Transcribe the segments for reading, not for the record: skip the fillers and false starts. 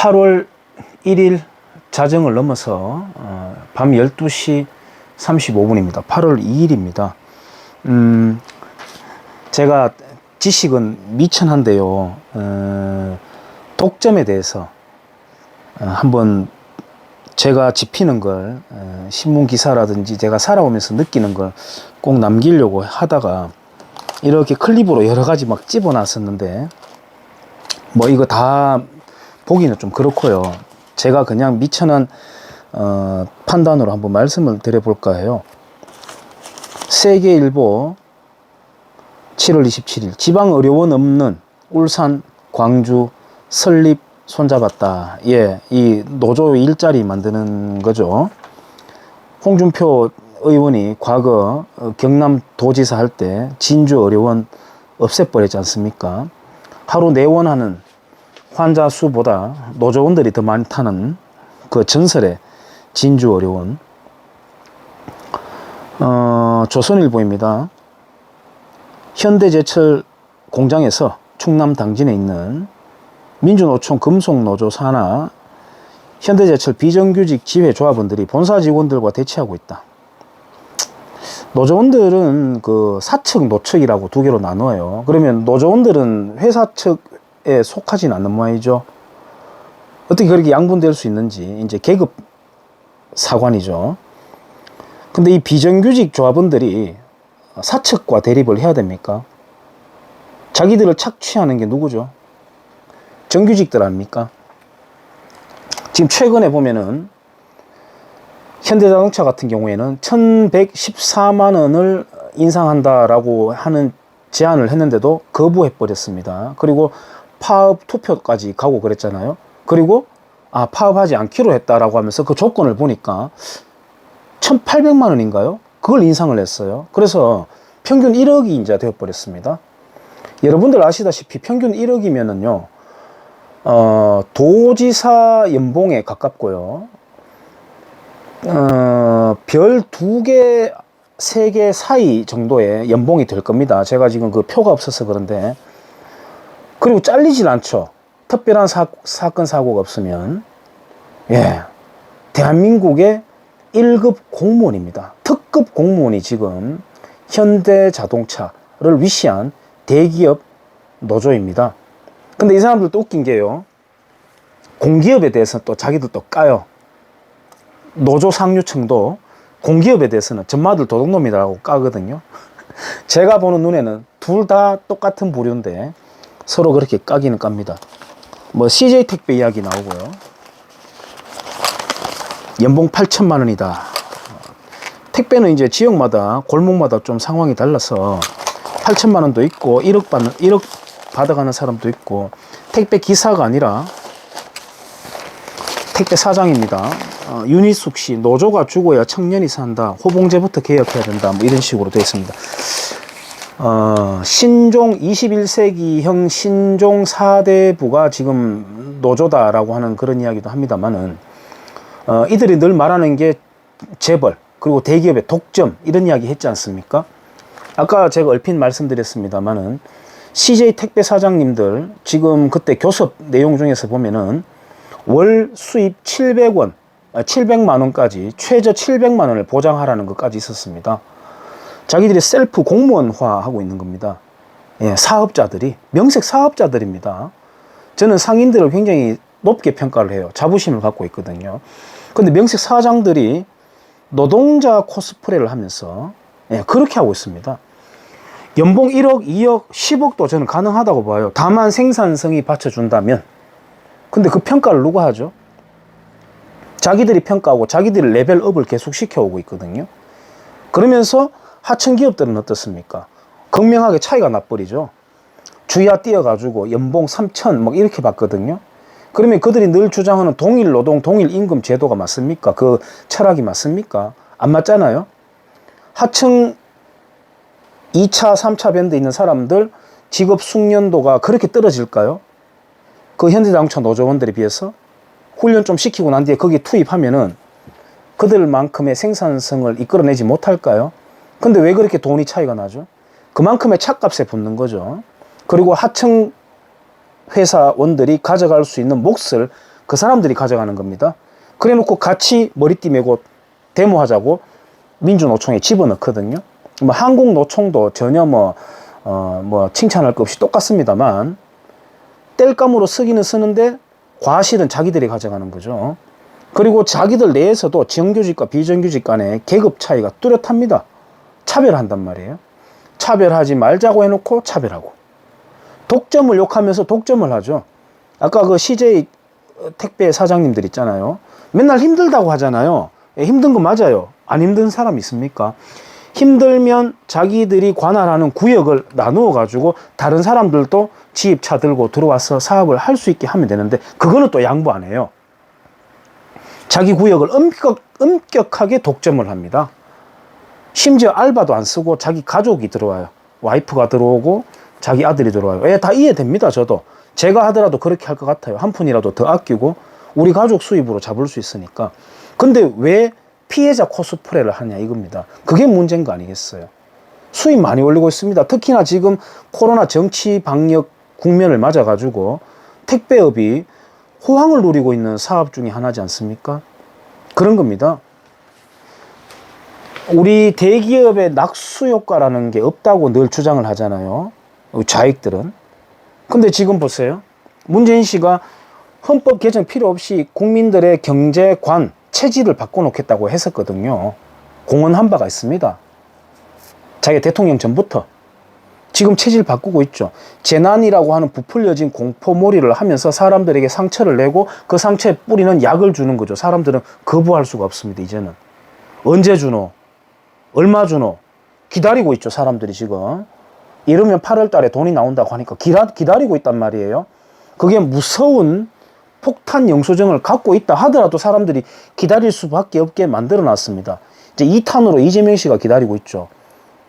8월 1일 자정을 넘어서 밤 12시 35분입니다. 8월 2일입니다. 제가 지식은 미천한데요. 독점에 대해서 한번 제가 짚히는 걸 신문 기사라든지 제가 살아오면서 느끼는 걸 꼭 남기려고 하다가 이렇게 클립으로 여러 가지 막 집어놨었는데 뭐 이거 다 보기는 좀 그렇고요. 제가 그냥 미천한 판단으로 한번 말씀을 드려볼까 해요. 세계일보 7월 27일 지방의료원 없는 울산, 광주 설립 손잡았다. 예, 이 노조 일자리 만드는 거죠. 홍준표 의원이 과거 경남도지사 할 때 진주의료원 없애버렸지 않습니까? 하루 내원하는 환자 수보다 노조원들이 더 많다는 그 전설의 진주의료원. 조선일보입니다. 현대제철 공장에서 충남 당진에 있는 민주노총 금속노조 산하 현대제철 비정규직 지회조합원들이 본사 직원들과 대치하고 있다. 노조원들은 그 사측, 노측이라고 두 개로 나눠요. 그러면 노조원들은 회사 측에 속하진 않는 모양이죠. 어떻게 그렇게 양분될 수 있는지 이제 계급 사관이죠. 근데 이 비정규직 조합원들이 사측과 대립을 해야 됩니까? 자기들을 착취하는 게 누구죠? 정규직들 아닙니까? 지금 최근에 보면은 현대자동차 같은 경우에는 1114만 원을 인상한다라고 하는 제안을 했는데도 거부해 버렸습니다. 그리고 파업 투표까지 가고 그랬잖아요. 그리고 파업하지 않기로 했다라고 하면서 그 조건을 보니까 1800만 원인가요? 그걸 인상을 했어요. 그래서 평균 1억이 이제 되어 버렸습니다. 여러분들 아시다시피 평균 1억이면은요 도지사 연봉에 가깝고요. 별 2개, 3개 사이 정도의 연봉이 될 겁니다. 제가 지금 그 표가 없어서 그런데. 그리고 잘리질 않죠. 특별한 사건, 사고가 없으면. 예. 대한민국의 1급 공무원입니다. 특급 공무원이 지금 현대자동차를 위시한 대기업 노조입니다. 근데 이 사람들도 웃긴 게요. 공기업에 대해서 또 자기들도 까요. 노조 상류층도 공기업에 대해서는 전마들 도둑놈이라고 까거든요. 제가 보는 눈에는 둘 다 똑같은 부류인데 서로 그렇게 까기는 깝니다. 뭐 CJ 택배 이야기 나오고요. 연봉 8천만 원이다. 택배는 이제 지역마다 골목마다 좀 상황이 달라서 8천만 원도 있고 1억 받아가는 사람도 있고 택배 기사가 아니라 택배 사장입니다. 윤희숙 씨, 노조가 죽어야 청년이 산다. 호봉제부터 개혁해야 된다. 뭐 이런 식으로 되어 있습니다. 신종 21세기형 신종 4대부가 지금 노조다라고 하는 그런 이야기도 합니다만은 이들이 늘 말하는 게 재벌 그리고 대기업의 독점 이런 이야기 했지 않습니까? 아까 제가 얼핏 말씀드렸습니다만은 CJ 택배 사장님들 지금 그때 교섭 내용 중에서 보면은 월 수입 700만 원까지 최저 700만 원을 보장하라는 것까지 있었습니다. 자기들이 셀프 공무원화 하고 있는 겁니다. 예, 사업자들이 명색 사업자들입니다. 저는 상인들을 굉장히 높게 평가를 해요. 자부심을 갖고 있거든요. 근데 명색 사장들이 노동자 코스프레를 하면서 그렇게 하고 있습니다. 연봉 1억, 2억, 10억도 저는 가능하다고 봐요. 다만 생산성이 받쳐준다면. 근데 그 평가를 누가 하죠? 자기들이 평가하고 자기들이 레벨업을 계속 시켜오고 있거든요. 그러면서 하청 기업들은 어떻습니까? 극명하게 차이가 나버리죠. 주야 띄어가지고 연봉 3천 막 이렇게 받거든요. 그러면 그들이 늘 주장하는 동일 노동, 동일 임금 제도가 맞습니까? 그 철학이 맞습니까? 안 맞잖아요. 하청 2차, 3차 밴드 있는 사람들 직업 숙련도가 그렇게 떨어질까요? 그 현대자동차 노조원들에 비해서 훈련 좀 시키고 난 뒤에 거기 투입하면은 그들만큼의 생산성을 이끌어내지 못할까요? 근데 왜 그렇게 돈이 차이가 나죠? 그만큼의 차값에 붙는 거죠. 그리고 하청 회사원들이 가져갈 수 있는 몫을 그 사람들이 가져가는 겁니다. 그래 놓고 같이 머리띠 메고 데모하자고 민주노총에 집어넣거든요. 뭐 한국노총도 전혀 뭐 칭찬할 것 없이 똑같습니다만, 땔감으로 쓰기는 쓰는데 과실은 자기들이 가져가는 거죠. 그리고 자기들 내에서도 정규직과 비정규직 간의 계급 차이가 뚜렷합니다. 차별한단 말이에요. 차별하지 말자고 해놓고 차별하고, 독점을 욕하면서 독점을 하죠. 아까 그 CJ 택배 사장님들 있잖아요. 맨날 힘들다고 하잖아요. 힘든 거 맞아요. 안 힘든 사람 있습니까? 힘들면 자기들이 관할하는 구역을 나누어 가지고 다른 사람들도 지입차 들고 들어와서 사업을 할 수 있게 하면 되는데, 그거는 또 양보 안 해요. 자기 구역을 엄격하게 독점을 합니다. 심지어 알바도 안 쓰고 자기 가족이 들어와요. 와이프가 들어오고 자기 아들이 들어와요. 다 이해됩니다. 저도 제가 하더라도 그렇게 할 것 같아요. 한 푼이라도 더 아끼고 우리 가족 수입으로 잡을 수 있으니까. 근데 왜 피해자 코스프레를 하냐 이겁니다. 그게 문제인 거 아니겠어요? 수입 많이 올리고 있습니다. 특히나 지금 코로나 정치 방역 국면을 맞아가지고 택배업이 호황을 누리고 있는 사업 중에 하나지 않습니까? 그런 겁니다. 우리 대기업의 낙수 효과라는 게 없다고 늘 주장을 하잖아요. 좌익들은. 근데 지금 보세요. 문재인 씨가 헌법 개정 필요 없이 국민들의 경제관, 체질을 바꿔놓겠다고 했었거든요. 공언한 바가 있습니다. 자기 대통령 전부터. 지금 체질 바꾸고 있죠. 재난이라고 하는 부풀려진 공포몰이를 하면서 사람들에게 상처를 내고 그 상처에 뿌리는 약을 주는 거죠. 사람들은 거부할 수가 없습니다. 이제는. 언제 주노? 얼마 주노? 기다리고 있죠. 사람들이 지금. 이러면 8월 달에 돈이 나온다고 하니까 기다리고 있단 말이에요. 그게 무서운 폭탄 영수증을 갖고 있다 하더라도 사람들이 기다릴 수밖에 없게 만들어 놨습니다. 이제 2탄으로 이재명 씨가 기다리고 있죠.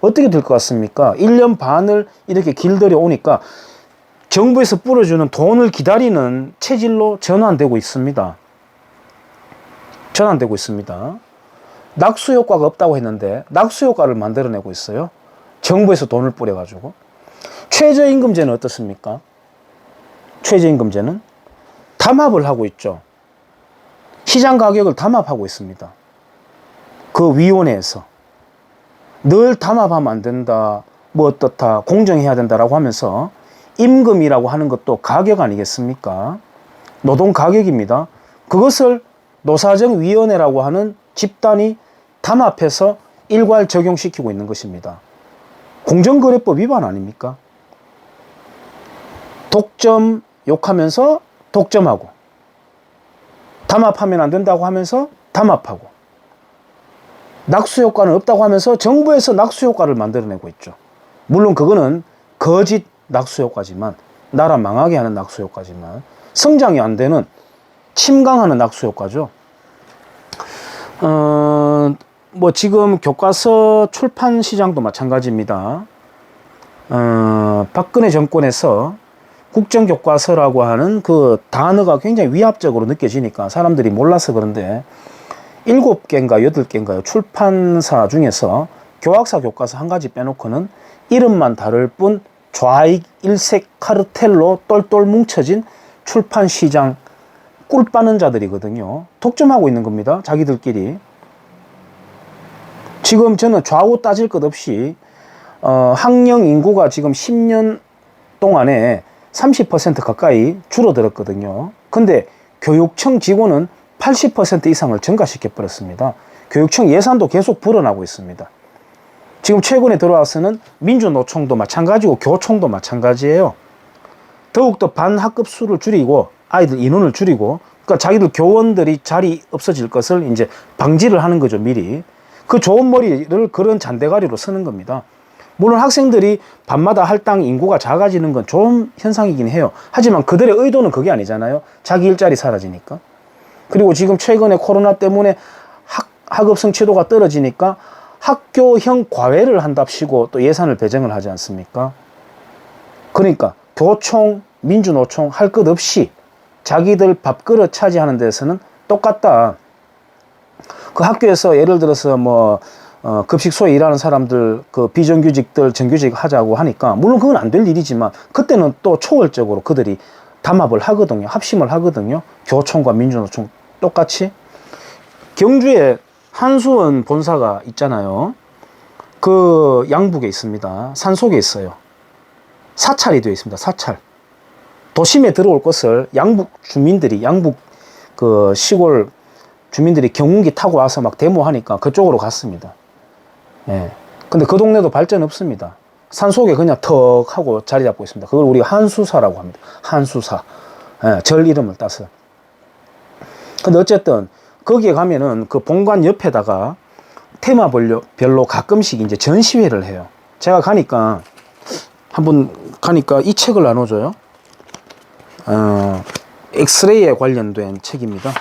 어떻게 될 것 같습니까? 1년 반을 이렇게 길들여 오니까 정부에서 뿌려주는 돈을 기다리는 체질로 전환되고 있습니다. 전환되고 있습니다. 낙수 효과가 없다고 했는데 낙수 효과를 만들어내고 있어요. 정부에서 돈을 뿌려가지고. 최저임금제는 어떻습니까? 최저임금제는 담합을 하고 있죠. 시장 가격을 담합하고 있습니다. 그 위원회에서. 늘 담합하면 안 된다, 뭐 어떻다, 공정해야 된다라고 하면서 임금이라고 하는 것도 가격 아니겠습니까? 노동 가격입니다. 그것을 노사정위원회라고 하는 집단이 담합해서 일괄 적용시키고 있는 것입니다. 공정거래법 위반 아닙니까? 독점 욕하면서 독점하고, 담합하면 안 된다고 하면서 담합하고, 낙수 효과는 없다고 하면서 정부에서 낙수 효과를 만들어내고 있죠. 물론 그거는 거짓 낙수 효과지만, 나라 망하게 하는 낙수 효과지만, 성장이 안 되는 침강하는 낙수 효과죠. 뭐 지금 교과서 출판 시장도 마찬가지입니다. 박근혜 정권에서 국정교과서라고 하는 그 단어가 굉장히 위압적으로 느껴지니까 사람들이 몰라서 그런데 7개인가 8개인가요? 출판사 중에서 교학사 교과서 한 가지 빼놓고는 이름만 다를 뿐 좌익 일색 카르텔로 똘똘 뭉쳐진 출판 시장 꿀 빠는 자들이거든요. 독점하고 있는 겁니다. 자기들끼리. 지금 저는 좌우 따질 것 없이 학령 인구가 지금 10년 동안에 30% 가까이 줄어들었거든요. 근데 교육청 직원은 80% 이상을 증가시켜 버렸습니다. 교육청 예산도 계속 불어나고 있습니다. 지금 최근에 들어와서는 민주노총도 마찬가지고 교총도 마찬가지예요. 더욱더 반학급 수를 줄이고 아이들 인원을 줄이고, 그러니까 자기들 교원들이 자리 없어질 것을 이제 방지를 하는 거죠. 미리. 그 좋은 머리를 그런 잔대가리로 쓰는 겁니다. 물론 학생들이 밤마다 할당 인구가 작아지는 건 좋은 현상이긴 해요. 하지만 그들의 의도는 그게 아니잖아요. 자기 일자리 사라지니까. 그리고 지금 최근에 코로나 때문에 학업 성취도가 떨어지니까 학교형 과외를 한답시고 또 예산을 배정을 하지 않습니까? 그러니까 교총, 민주노총 할 것 없이 자기들 밥그릇 차지하는 데서는 똑같다. 그 학교에서 예를 들어서 뭐 급식소에 일하는 사람들, 그 비정규직들 정규직 하자고 하니까 물론 그건 안 될 일이지만 그때는 또 초월적으로 그들이 담합을 하거든요. 합심을 하거든요. 교총과 민주노총 똑같이. 경주에 한수원 본사가 있잖아요. 그 양북에 있습니다. 산속에 있어요. 사찰이 되어 있습니다. 사찰. 도심에 들어올 것을 양북 주민들이, 양북 그 시골 주민들이 경운기 타고 와서 막 데모하니까 그쪽으로 갔습니다. 예. 근데 그 동네도 발전 없습니다. 산속에 그냥 턱 하고 자리 잡고 있습니다. 그걸 우리가 한수사라고 합니다. 한수사. 예, 절 이름을 따서. 근데 어쨌든 거기에 가면은 그 본관 옆에다가 테마별로 가끔씩 이제 전시회를 해요. 제가 가니까 한번 가니까 이 책을 나눠줘요. 엑스레이에 관련된 책입니다.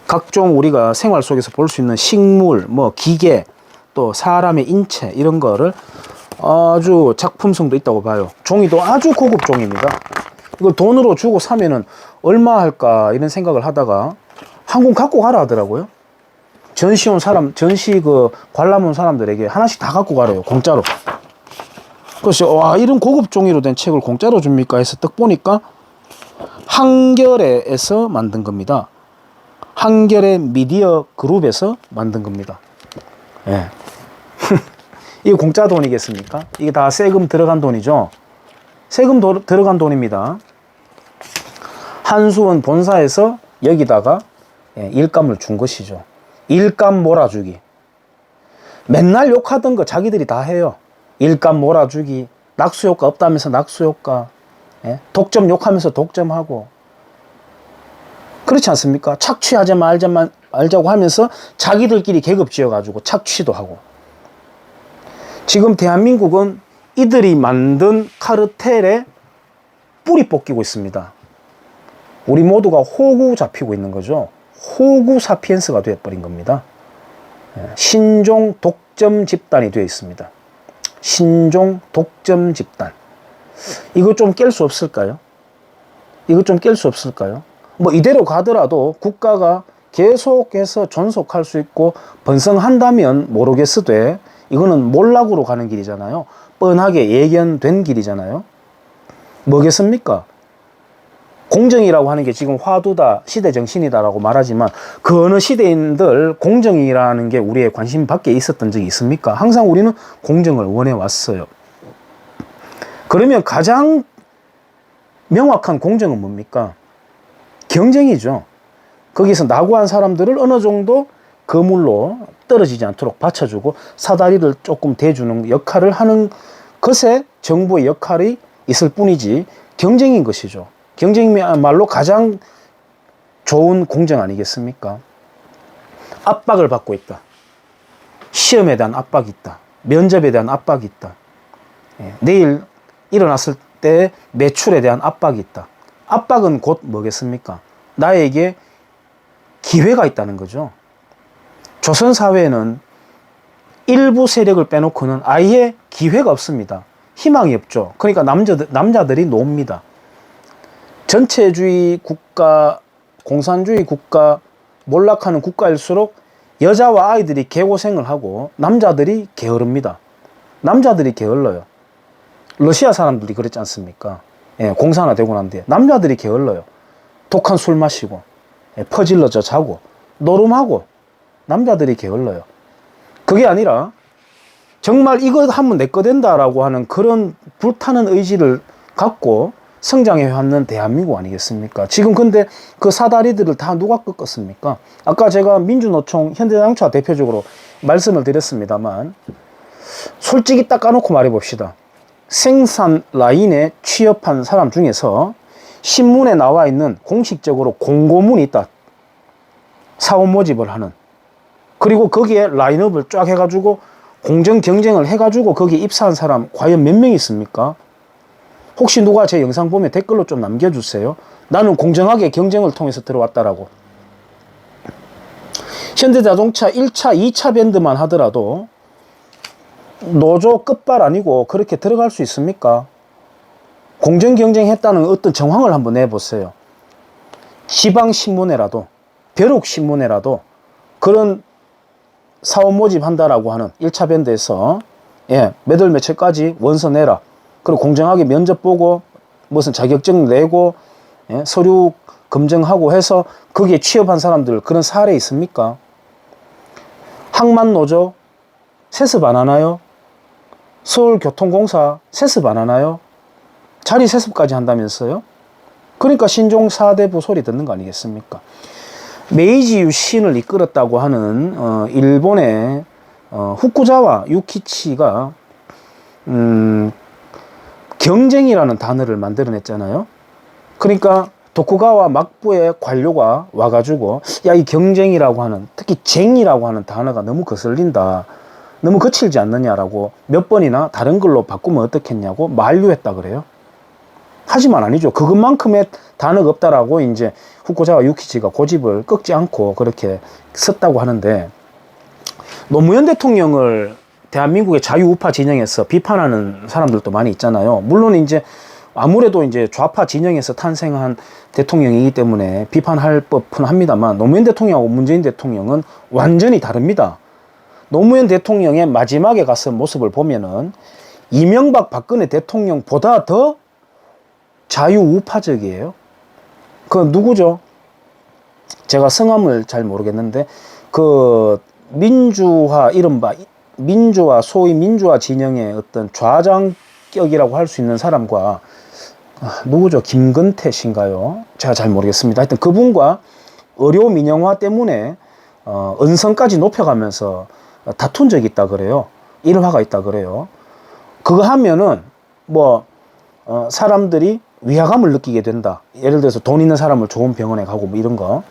각종 우리가 생활 속에서 볼 수 있는 식물, 뭐 기계, 또 사람의 인체 이런 거를 아주 작품성도 있다고 봐요. 종이도 아주 고급 종입니다. 이걸 돈으로 주고 사면은 얼마 할까 이런 생각을 하다가 한 권 갖고 가라 하더라고요. 전시 온 사람, 전시 그 관람 온 사람들에게 하나씩 다 갖고 가래요. 공짜로. 그래서 와, 이런 고급 종이로 된 책을 공짜로 줍니까 해서 딱 보니까 한겨레에서 만든 겁니다. 한겨레 미디어 그룹에서 만든 겁니다. 예. 이게 공짜 돈이겠습니까? 이게 다 세금 들어간 돈이죠. 세금 들어간 돈입니다. 한수원 본사에서 여기다가 일감을 준 것이죠. 일감 몰아주기. 맨날 욕하던 거 자기들이 다 해요. 일감 몰아주기, 낙수효과 없다면서 낙수효과, 독점 욕하면서 독점하고. 그렇지 않습니까? 착취하지 말자고 하면서 자기들끼리 계급 지어가지고 착취도 하고. 지금 대한민국은 이들이 만든 카르텔에 뿌리 뽑히고 있습니다. 우리 모두가 호구 잡히고 있는 거죠. 호구 사피엔스가 되어버린 겁니다. 신종 독점 집단이 되어 있습니다. 신종 독점 집단. 이거 좀 깰 수 없을까요? 이거 좀 깰 수 없을까요? 뭐 이대로 가더라도 국가가 계속해서 존속할 수 있고 번성한다면 모르겠으되 이거는 몰락으로 가는 길이잖아요. 뻔하게 예견된 길이잖아요. 뭐겠습니까? 공정이라고 하는 게 지금 화두다, 시대 정신이다라고 말하지만 그 어느 시대인들 공정이라는 게 우리의 관심 밖에 있었던 적이 있습니까? 항상 우리는 공정을 원해왔어요. 그러면 가장 명확한 공정은 뭡니까? 경쟁이죠. 거기서 낙오한 사람들을 어느 정도 거물로 떨어지지 않도록 받쳐주고 사다리를 조금 대주는 역할을 하는 것에 정부의 역할이 있을 뿐이지 경쟁인 것이죠. 경쟁이야말로 가장 좋은 공정 아니겠습니까? 압박을 받고 있다. 시험에 대한 압박이 있다. 면접에 대한 압박이 있다. 내일 일어났을 때 매출에 대한 압박이 있다. 압박은 곧 뭐겠습니까? 나에게 기회가 있다는 거죠. 조선사회에는 일부 세력을 빼놓고는 아예 기회가 없습니다. 희망이 없죠. 그러니까 남자들이 놉니다. 전체주의 국가, 공산주의 국가, 몰락하는 국가일수록 여자와 아이들이 개고생을 하고 남자들이 게으릅니다. 남자들이 게을러요. 러시아 사람들이 그랬지 않습니까? 공산화 되고 난 뒤에 남자들이 게을러요. 독한 술 마시고 퍼질러져 자고 노름하고 남자들이 게을러요. 그게 아니라 정말 이거 하면 내 거 된다라고 하는 그런 불타는 의지를 갖고 성장해 왔는 대한민국 아니겠습니까? 지금 근데 그 사다리들을 다 누가 꺾었습니까? 아까 제가 민주노총 현대자동차 대표적으로 말씀을 드렸습니다만 솔직히 딱 까놓고 말해봅시다. 생산 라인에 취업한 사람 중에서 신문에 나와 있는 공식적으로 공고문이 있다. 사원 모집을 하는. 그리고 거기에 라인업을 쫙 해가지고 공정 경쟁을 해가지고 거기에 입사한 사람 과연 몇 명 있습니까? 혹시 누가 제 영상 보면 댓글로 좀 남겨주세요. 나는 공정하게 경쟁을 통해서 들어왔다라고. 현대자동차 1차, 2차 밴드만 하더라도 노조 끝발 아니고 그렇게 들어갈 수 있습니까? 공정 경쟁했다는 어떤 정황을 한번 내보세요. 지방신문에라도, 벼룩신문에라도 그런 사원 모집한다라고 하는 1차 밴드에서 몇 월 며칠까지 원서 내라. 그리고 공정하게 면접 보고 무슨 자격증 내고 예? 서류 검증하고 해서 거기에 취업한 사람들 그런 사례 있습니까? 항만노조 세습 안 하나요? 서울교통공사 세습 안 하나요? 자리 세습까지 한다면서요? 그러니까 신종 4대부 소리 듣는 거 아니겠습니까? 메이지 유신을 이끌었다고 하는 일본의 후쿠자와 유키치가 경쟁이라는 단어를 만들어냈잖아요. 그러니까 도쿠가와 막부의 관료가 와가지고 야, 이 경쟁이라고 하는, 특히 쟁이라고 하는 단어가 너무 거슬린다, 너무 거칠지 않느냐라고 몇 번이나 다른 걸로 바꾸면 어떻겠냐고 만류했다 그래요. 하지만 아니죠. 그것만큼의 단어가 없다라고 이제 후쿠자와 유키치가 고집을 꺾지 않고 그렇게 썼다고 하는데, 노무현 대통령을 대한민국의 자유우파 진영에서 비판하는 사람들도 많이 있잖아요. 물론 이제 아무래도 이제 좌파 진영에서 탄생한 대통령이기 때문에 비판할 법은 합니다만, 노무현 대통령하고 문재인 대통령은 완전히 다릅니다. 노무현 대통령의 마지막에 가서 모습을 보면은 이명박 박근혜 대통령보다 더 자유우파적이에요. 그 누구죠? 제가 성함을 잘 모르겠는데 그 민주화, 이른바 민주화, 소위 민주화 진영의 어떤 좌장격이라고 할 수 있는 사람과 누구죠? 김근태 씨인가요? 제가 잘 모르겠습니다. 하여튼 그분과 의료 민영화 때문에 언성까지 높여가면서 다툰 적이 있다 그래요. 일화가 있다 그래요. 그거 하면은 뭐 사람들이 위화감을 느끼게 된다. 예를 들어서 돈 있는 사람을 좋은 병원에 가고 뭐 이런 거.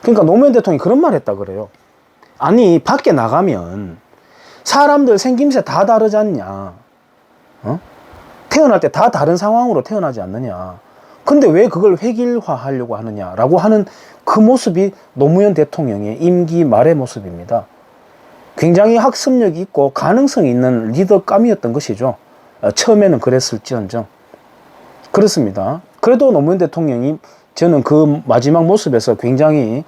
그러니까 노무현 대통령이 그런 말 했다 그래요. 아니, 밖에 나가면 사람들 생김새 다 다르지 않냐? 태어날 때 다 다른 상황으로 태어나지 않느냐? 근데 왜 그걸 획일화하려고 하느냐라고 하는 그 모습이 노무현 대통령의 임기 말의 모습입니다. 굉장히 학습력이 있고 가능성이 있는 리더감이었던 것이죠. 처음에는 그랬을지언정. 그렇습니다. 그래도 노무현 대통령이 저는 그 마지막 모습에서 굉장히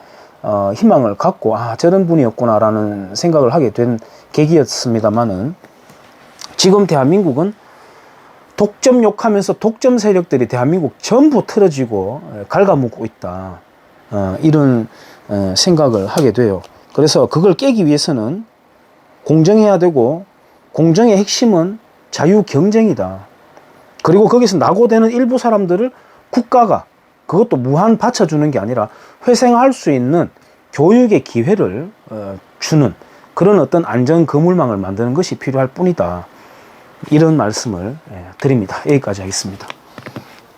희망을 갖고 저런 분이었구나라는 생각을 하게 된 계기였습니다만은, 지금 대한민국은 독점 욕하면서 독점 세력들이 대한민국 전부 틀어지고 갉아먹고 있다, 이런 생각을 하게 돼요. 그래서 그걸 깨기 위해서는 공정해야 되고, 공정의 핵심은 자유 경쟁이다. 그리고 거기서 낙오되는 일부 사람들을 국가가 그것도 무한 받쳐주는 게 아니라 회생할 수 있는 교육의 기회를 주는 그런 어떤 안전 그물망을 만드는 것이 필요할 뿐이다. 이런 말씀을 드립니다. 여기까지 하겠습니다.